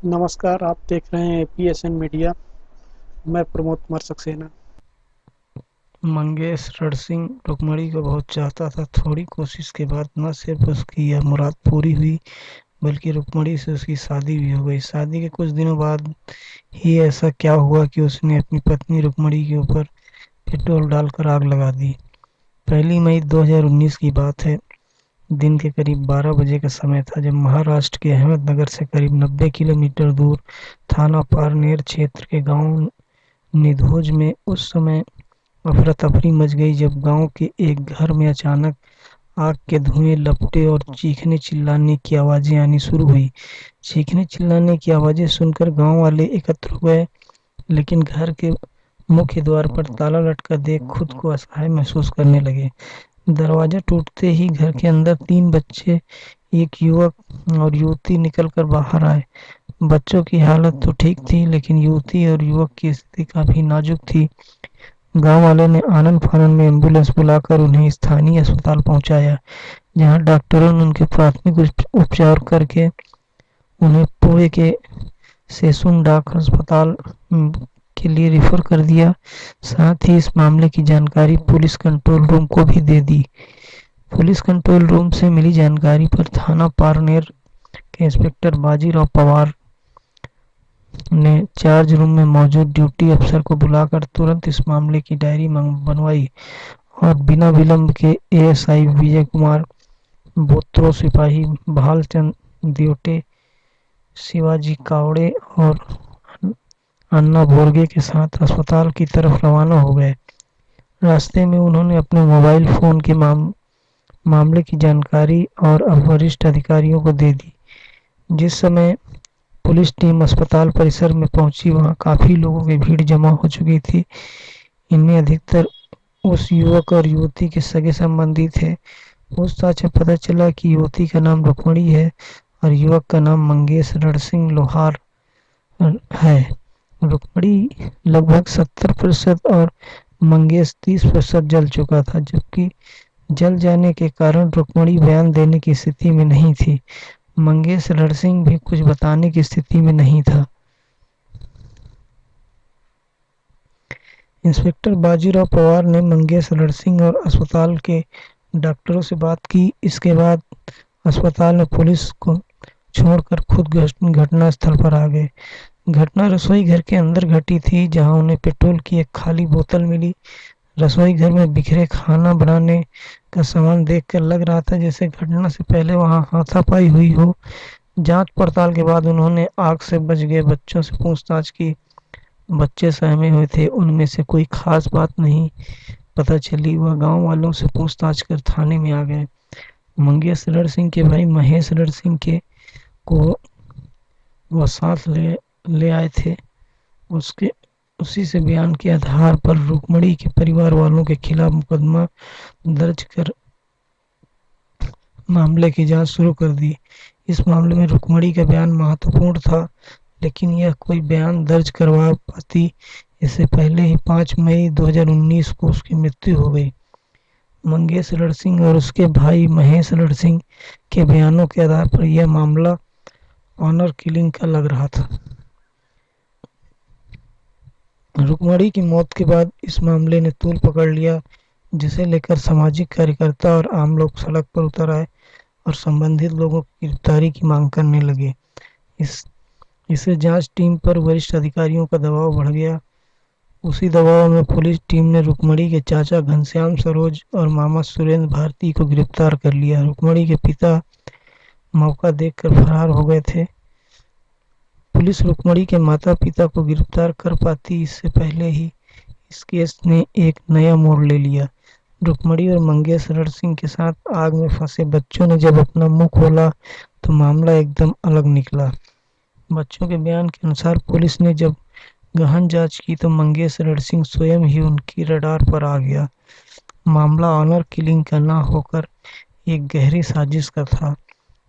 नमस्कार। आप देख रहे हैं पीएसएन मीडिया। मैं प्रमोद कुमार सक्सेना। मंगेश रणसिंह रुक्मणी को बहुत चाहता था। थोड़ी कोशिश के बाद न सिर्फ उसकी यह मुराद पूरी हुई बल्कि रुक्मणी से उसकी शादी भी हो गई। शादी के कुछ दिनों बाद ही ऐसा क्या हुआ कि उसने अपनी पत्नी रुक्मणी के ऊपर पेट्रोल डालकर आग लगा दी। 1 मई 2019 की बात है। दिन के करीब 12 बजे का समय था जब महाराष्ट्र के अहमदनगर से करीब 90 किलोमीटर दूर थाना पारनेर क्षेत्र के गांव निधोज में उस समय अफरा तफरी मच गई जब गांव के एक घर में अचानक आग के धुएं लपटे और चीखने चिल्लाने की आवाजें आनी शुरू हुई। चीखने चिल्लाने की आवाजें सुनकर गांव वाले एकत्र हो गए, लेकिन घर के मुख्य द्वार पर ताला लटका देख खुद को असहाय महसूस करने लगे। दरवाजा टूटते ही घर के अंदर 3 बच्चे, एक युवक और युवती निकलकर बाहर आए। बच्चों की हालत तो ठीक थी, लेकिन युवती और युवक की स्थिति काफी नाजुक थी। गांव वालों ने आनन फानन में एम्बुलेंस बुलाकर उन्हें स्थानीय अस्पताल पहुंचाया, जहां डॉक्टरों ने उनके प्राथमिक उपचार करके उन्हें पुणे के सेसुन-डाक अस्पताल के लिए रेफर कर दिया। साथ ही इस मामले की जानकारी पुलिस कंट्रोल रूम को भी दे दी। पुलिस कंट्रोल रूम से मिली जानकारी पर थाना पारनेर के इंस्पेक्टर बाजीराव पवार ने चार्ज रूम में मौजूद ड्यूटी अफसर को बुलाकर तुरंत इस मामले की डायरी बनवाई और बिना विलंब के एएसआई विजय कुमार बोत्रो, सिपाही भालचंद दियोटे, शिवाजी कावड़े और अन्ना भोरगे के साथ अस्पताल की तरफ रवाना हो गए। रास्ते में उन्होंने अपने मोबाइल फोन के मामले की जानकारी और वरिष्ठ अधिकारियों को दे दी। जिस समय पुलिस टीम अस्पताल परिसर में पहुंची, वहां काफी लोगों की भीड़ जमा हो चुकी थी। इनमें अधिकतर उस युवक और युवती के सगे संबंधी थे। पूछताछ में पता चला कि युवती का नाम रुक्मणी है और युवक का नाम मंगेश रणसिंह लोहार है। रुक्मणी लगभग 70% और मंगेश 30% जल चुका था, जबकि जल जाने के कारण रुक्मणी बयान देने की स्थिति में नहीं थी। मंगेश रणसिंह भी कुछ बताने की स्थिति में नहीं था। इंस्पेक्टर बाजीराव पवार ने मंगेश रणसिंह और अस्पताल के डॉक्टरों से बात की। इसके बाद अस्पताल में पुलिस को छोड़कर खुद घटना स्थल पर आ गए। घटना रसोई घर के अंदर घटी थी, जहां उन्हें पेट्रोल की एक खाली बोतल मिली। रसोई घर में बिखरे खाना बनाने का सामान देखकर लग रहा था जैसे घटना से पहले वहां हाथापाई हुई हो। जांच पड़ताल के बाद उन्होंने आग से बच गए बच्चों से पूछताछ की। बच्चे सहमे हुए थे, उनमें से कोई खास बात नहीं पता चली। वह गांव वालों से पूछताछ कर थाने में आ गए। मंगेश रणसिंह के भाई महेश रणसिंह के को वह साथ ले आए थे। उसके उसी से बयान के आधार पर रुक्मणी के परिवार वालों के खिलाफ मुकदमा दर्ज कर मामले की जांच शुरू कर दी। इस मामले में रुक्मणी का बयान महत्वपूर्ण था, लेकिन यह कोई बयान दर्ज करवा पाती इससे पहले ही 5 मई 2019 को उसकी मृत्यु हो गई। मंगेश रणसिंह और उसके भाई महेश रणसिंह के बयानों के आधार पर यह मामला ऑनर किलिंग का लग रहा था। रुक्मणी की मौत के बाद इस मामले ने तूल पकड़ लिया, जिसे लेकर सामाजिक कार्यकर्ता और आम लोग सड़क पर उतर आए और संबंधित लोगों की गिरफ्तारी की मांग करने लगे। इससे जांच टीम पर वरिष्ठ अधिकारियों का दबाव बढ़ गया। उसी दबाव में पुलिस टीम ने रुक्मणी के चाचा घनश्याम सरोज और मामा सुरेंद्र भारती को गिरफ्तार कर लिया। रुक्मणी के पिता मौका देखकर फरार हो गए थे। पुलिस रुक्मणी के माता पिता को गिरफ्तार कर पाती इससे पहले ही इस केस ने एक नया मोड़ ले लिया। रुक्मणी और मंगेश रणसिंह के साथ आग में फंसे बच्चों ने जब अपना मुंह खोला तो मामला एकदम अलग निकला। बच्चों के बयान के अनुसार पुलिस ने जब गहन जांच की तो मंगेश रणसिंह स्वयं ही उनकी रडार पर आ गया। मामला ऑनर किलिंग का न होकर एक गहरी साजिश का था।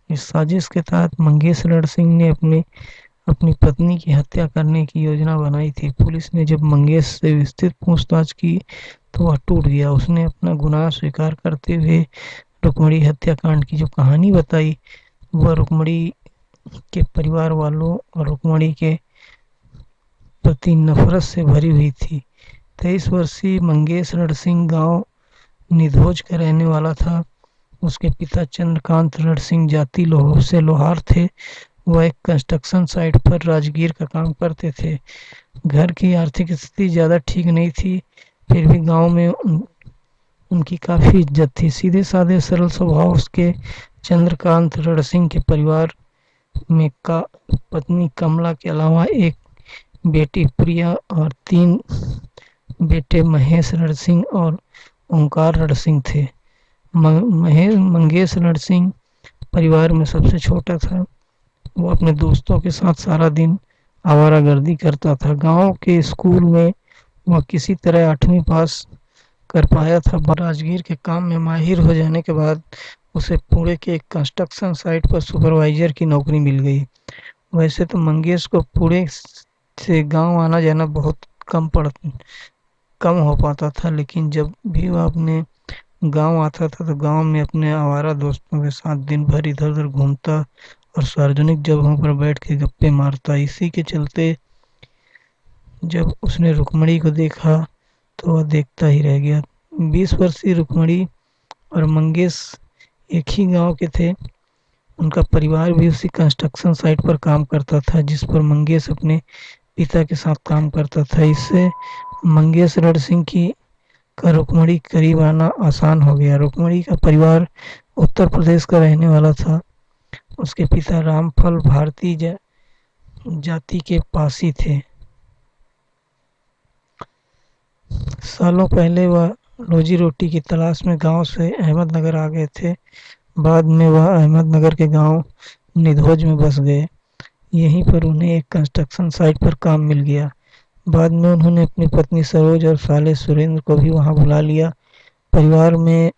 इस साजिश के तहत मंगेश रणसिंह ने अपनी पत्नी की हत्या करने की योजना बनाई थी। पुलिस ने जब मंगेश से विस्तृत पूछताछ की तो वह टूट गया। उसने अपना गुनाह स्वीकार करते हुए रुक्मणी हत्याकांड की जो कहानी बताई, वह रुक्मणी के परिवार वालों और रुक्मणी के प्रति नफरत से भरी हुई थी। 23 वर्षीय मंगेश रण सिंह गांव निधोज का रहने वाला था। उसके पिता चंद्रकांत रण सिंह जाति से लोहार थे। वह एक कंस्ट्रक्शन साइट पर राजगीर का काम करते थे। घर की आर्थिक स्थिति ज़्यादा ठीक नहीं थी, फिर भी गांव में उनकी काफ़ी इज्जत थी। सीधे साधे सरल स्वभाव उसके चंद्रकांत रण सिंह के परिवार में पत्नी कमला के अलावा एक बेटी प्रिया और 3 बेटे महेश रण सिंह और ओंकार रण सिंह थे। मंगेश रण सिंह परिवार में सबसे छोटा था। वो अपने दोस्तों के साथ सारा दिन आवारागर्दी करता था। गांव के स्कूल में वह किसी तरह 8वीं पास कर पाया था। राजगीर के काम में माहिर हो जाने के बाद उसे पुणे के एक कंस्ट्रक्शन साइट पर सुपरवाइजर की नौकरी मिल गई। वैसे तो मंगेश को पुणे से गांव आना जाना बहुत कम हो पाता था, लेकिन जब भी वह अपने गांव आता था तो गांव में अपने आवारा दोस्तों के साथ दिन भर इधर उधर घूमता और सार्वजनिक जगहों पर बैठ के गप्पे मारता। इसी के चलते जब उसने रुक्मणी को देखा तो वह देखता ही रह गया। 20 वर्षीय रुक्मणी और मंगेश एक ही गांव के थे। उनका परिवार भी उसी कंस्ट्रक्शन साइट पर काम करता था जिस पर मंगेश अपने पिता के साथ काम करता था। इससे मंगेश रण सिंह की का रुक्मणी करीब आना आसान हो गया। रुक्मणी का परिवार उत्तर प्रदेश का रहने वाला था। उसके पिता रामफल भारतीय जाति के पासी थे। सालों पहले वह रोजी रोटी की तलाश में गांव से अहमदनगर आ गए थे। बाद में वह अहमदनगर के गांव निधोज में बस गए। यहीं पर उन्हें एक कंस्ट्रक्शन साइट पर काम मिल गया। बाद में उन्होंने अपनी पत्नी सरोज और साले सुरेंद्र को भी वहां बुला लिया। परिवार में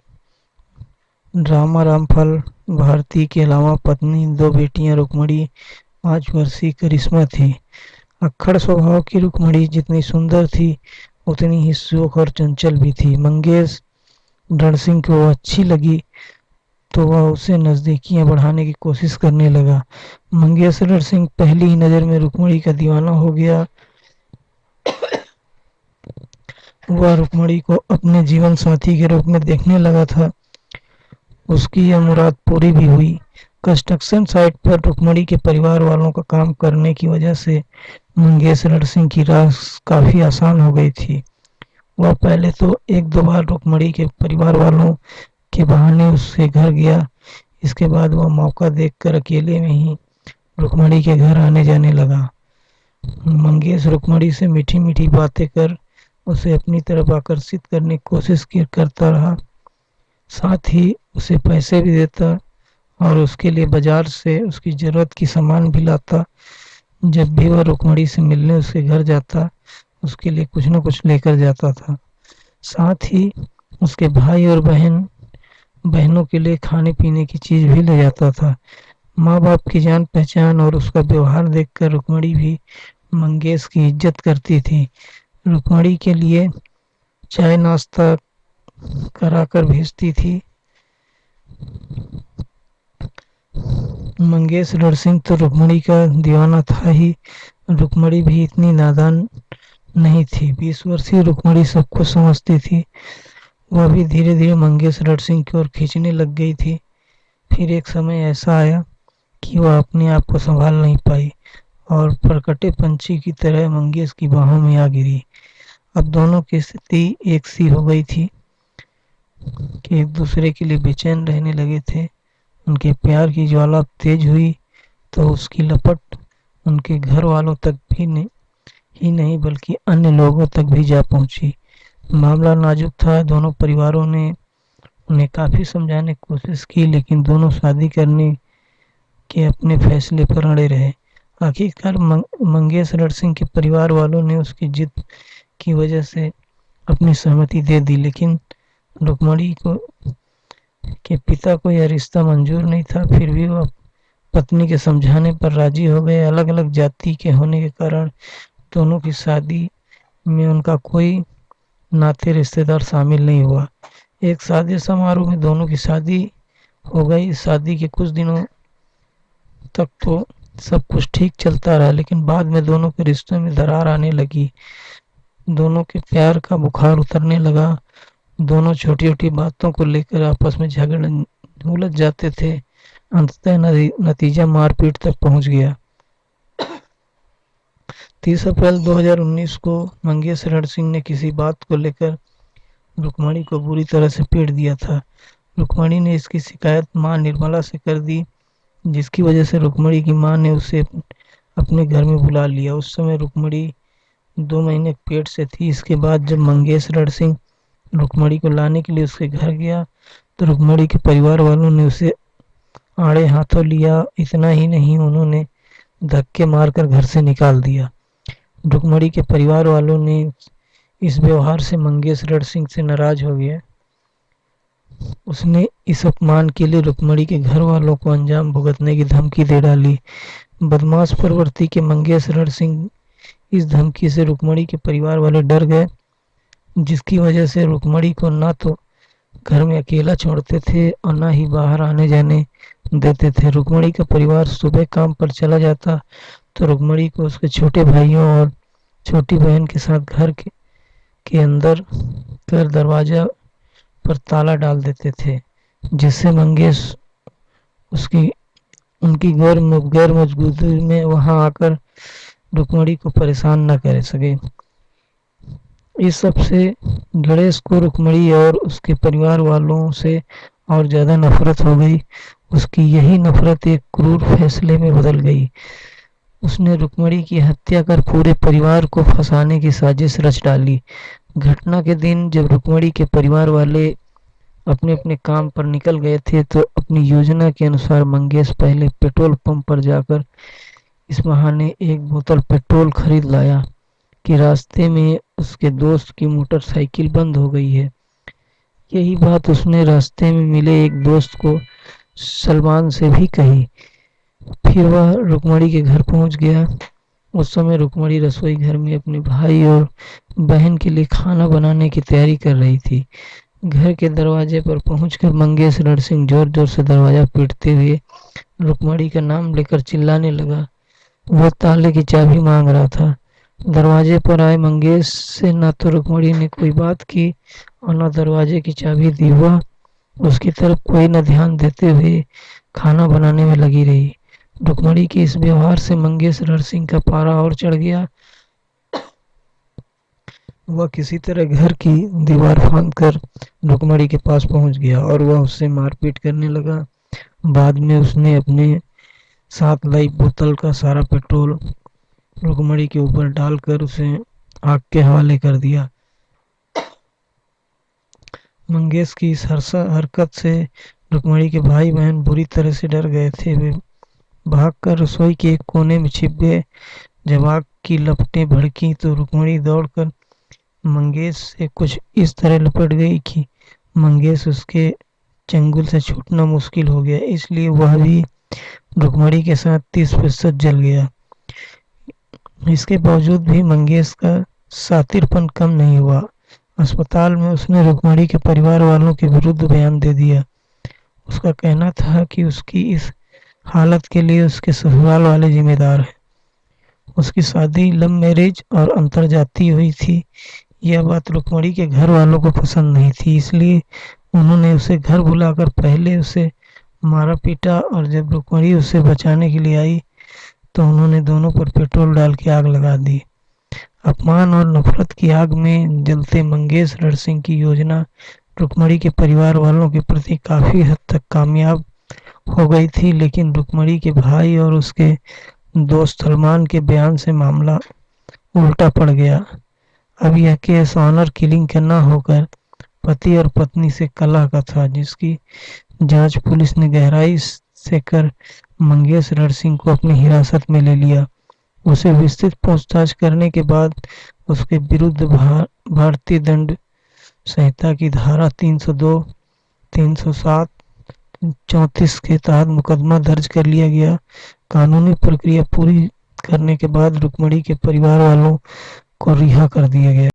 रामफल भारती के अलावा पत्नी, 2 बेटियां रुक्मणी, 5 वर्षीय करिश्मा थी। अक्खड़ स्वभाव की रुक्मणी जितनी सुंदर थी उतनी ही शोख और चंचल भी थी। मंगेश रण सिंह को अच्छी लगी तो वह उसे नजदीकियां बढ़ाने की कोशिश करने लगा। मंगेश रण सिंह पहली ही नजर में रुक्मणी का दीवाना हो गया। वह रुक्मणी को अपने जीवन साथी के रूप में देखने लगा था। उसकी यह मुराद पूरी भी हुई। कंस्ट्रक्शन साइट पर रुक्मणी के परिवार वालों का काम करने की वजह से मंगेश रण सिंह की राह काफी आसान हो गई थी। वह पहले तो 1-2 बार रुक्मणी के परिवार वालों के बहाने उसके घर गया। इसके बाद वह मौका देखकर अकेले में ही रुक्मणी के घर आने जाने लगा। मंगेश रुक्मणी से मीठी मीठी बातें कर उसे अपनी तरफ आकर्षित करने की कोशिश करता रहा। साथ ही उसे पैसे भी देता और उसके लिए बाजार से उसकी जरूरत की सामान भी लाता। जब भी वह रुक्मणी से मिलने उसके घर जाता उसके लिए कुछ न कुछ लेकर जाता था। साथ ही उसके भाई और बहनों के लिए खाने पीने की चीज भी ले जाता था। माँ बाप की जान पहचान और उसका व्यवहार देखकर रुक्मणी भी मंगेश की इज्जत करती थी। रुक्मणी के लिए चाय नाश्ता कराकर भेजती थी। मंगेश रण सिंह तो रुक्मणी का दीवाना था ही, रुक्मणी भी इतनी नादान नहीं थी। 20 वर्षीय रुक्मणी सब कुछ समझती थी। वह भी धीरे धीरे मंगेश रण सिंह की ओर खींचने लग गई थी। फिर एक समय ऐसा आया कि वह अपने आप को संभाल नहीं पाई और परकटे पंछी की तरह मंगेश की बाहों में आ गिरी। अब दोनों की स्थिति एक सी हो गई थी कि एक दूसरे के लिए बेचैन रहने लगे थे। उनके प्यार की ज्वाला तेज हुई तो उसकी लपट उनके घर वालों तक भी नहीं बल्कि अन्य लोगों तक भी जा पहुंची। मामला नाजुक था। दोनों परिवारों ने उन्हें काफी समझाने की कोशिश की, लेकिन दोनों शादी करने के अपने फैसले पर अड़े रहे। आखिरकार मंगेश रण सिंह के परिवार वालों ने उसकी जिद की वजह से अपनी सहमति दे दी, लेकिन रुक्मणी के पिता को यह रिश्ता मंजूर नहीं था। फिर भी वह पत्नी के समझाने पर राजी हो गए। अलग अलग जाति के होने के कारण दोनों की शादी में उनका कोई नाते रिश्तेदार शामिल नहीं हुआ। एक सादे समारोह में दोनों की शादी हो गई। शादी के कुछ दिनों तक तो सब कुछ ठीक चलता रहा, लेकिन बाद में दोनों के रिश्तों में दरार आने लगी। दोनों के प्यार का बुखार उतरने लगा। दोनों छोटी छोटी बातों को लेकर आपस में झगड़ उलझ जाते थे। अंततः नतीजा मारपीट तक पहुंच गया। 30 अप्रैल 2019 को मंगेश रण सिंह ने किसी बात को लेकर रुक्मणी को बुरी तरह से पीट दिया था। रुक्मणी ने इसकी शिकायत मां निर्मला से कर दी, जिसकी वजह से रुक्मणी की मां ने उसे अपने घर में बुला लिया। उस समय रुक्मणी 2 महीने पेट से थी। इसके बाद जब मंगेश रण सिंह रुक्मणी को लाने के लिए उसके घर गया तो रुक्मणी के परिवार वालों ने उसे आड़े हाथों लिया। इतना ही नहीं, उन्होंने धक्के मारकर घर से निकाल दिया। रुक्मणी के परिवार वालों ने इस व्यवहार से मंगेश रण सिंह से नाराज हो गया। उसने इस अपमान के लिए रुक्मणी के घर वालों को अंजाम भुगतने की धमकी दे डाली। बदमाश प्रवृत्ति के मंगेश रण सिंह इस धमकी से रुक्मणी के परिवार वाले डर गए, जिसकी वजह से रुक्मणी को ना तो घर में अकेला छोड़ते थे और ना ही बाहर आने जाने देते थे। रुक्मणी का परिवार सुबह काम पर चला जाता तो रुक्मणी को उसके छोटे भाइयों और छोटी बहन के साथ घर के अंदर कर दरवाजा पर ताला डाल देते थे, जिससे मंगेश उनकी गैर मौजूदगी में वहां आकर रुक्मणी को परेशान न कर सके। इस सब से गणेश को रुक्मणी और उसके परिवार वालों से और ज्यादा नफरत हो गई। उसकी यही नफरत एक क्रूर फैसले में बदल गई। उसने रुक्मणी की हत्या कर पूरे परिवार को फंसाने की साजिश रच डाली। घटना के दिन जब रुक्मणी के परिवार वाले अपने अपने काम पर निकल गए थे तो अपनी योजना के अनुसार मंगेश पहले पेट्रोल पंप पर जाकर इस बहाने एक बोतल पेट्रोल खरीद लाया कि रास्ते में उसके दोस्त की मोटरसाइकिल बंद हो गई है। यही बात उसने रास्ते में मिले एक दोस्त को सलमान से भी कही। फिर वह रुक्मणी के घर पहुंच गया। उस समय रुक्मणी रसोई घर में अपने भाई और बहन के लिए खाना बनाने की तैयारी कर रही थी। घर के दरवाजे पर पहुंचकर मंगेश रण सिंह जोर जोर से दरवाजा पीटते हुए रुक्मणी का नाम लेकर चिल्लाने लगा। वह ताले की चाबी मांग रहा था। दरवाजे पर आए मंगेश से न तो रुक्मणी ने कोई बात की और न दरवाजे की चाबी दी। वह उसकी तरफ कोई न ध्यान देते हुए खाना बनाने में लगी रही। रुक्मणी के इस व्यवहार से मंगेश रण सिंह का पारा और चढ़ गया। वह किसी तरह घर की दीवार फांदकर रुक्मणी के पास पहुंच गया और वह उससे मारपीट करने लगा। बाद में उसने अपने साथ लाई बोतल का सारा पेट्रोल रुक्मणी के ऊपर डालकर उसे आग के हवाले कर दिया। मंगेश की इस हरकत से रुक्मणी के भाई बहन बुरी तरह से डर गए थे। वे भागकर रसोई के एक कोने में छिप गए। जब आग की लपटें भड़की तो रुक्मणी दौड़कर मंगेश से कुछ इस तरह लपट गई कि मंगेश उसके चंगुल से छूटना मुश्किल हो गया। इसलिए वह भी रुक्मणी के साथ 30% जल गया। इसके बावजूद भी मंगेश का सातिरपन कम नहीं हुआ। अस्पताल में उसने रुक्मणी के परिवार वालों के विरुद्ध बयान दे दिया। उसका कहना था कि उसकी इस हालत के लिए उसके ससुराल वाले जिम्मेदार हैं। उसकी शादी लव मैरिज और अंतरजातीय हुई थी। यह बात रुक्मणी के घर वालों को पसंद नहीं थी, इसलिए उन्होंने उसे घर बुलाकर पहले उसे मारा पीटा और जब रुक्मणी उसे बचाने के लिए आई तो उन्होंने दोनों पर पेट्रोल डाल के आग लगा दी। अपमान और नफरत की आग में जलते मंगेश रण सिंह की योजना रुक्मणी के परिवार वालों के प्रति काफी हद तक कामयाब हो गई थी, लेकिन रुक्मणी के भाई और उसके दोस्त सलमान के बयान से मामला उल्टा पड़ गया। अब यह केस ऑनर किलिंग का न होकर पति और पत्नी से कलह का था, जिसकी जांच पुलिस ने गहराई से कर मंगेश रण सिंह को अपनी हिरासत में ले लिया। उसे विस्तृत पूछताछ करने के बाद उसके विरुद्ध भारतीय दंड संहिता की धारा 302, 307, 34 के तहत मुकदमा दर्ज कर लिया गया। कानूनी प्रक्रिया पूरी करने के बाद रुक्मणी के परिवार वालों को रिहा कर दिया गया।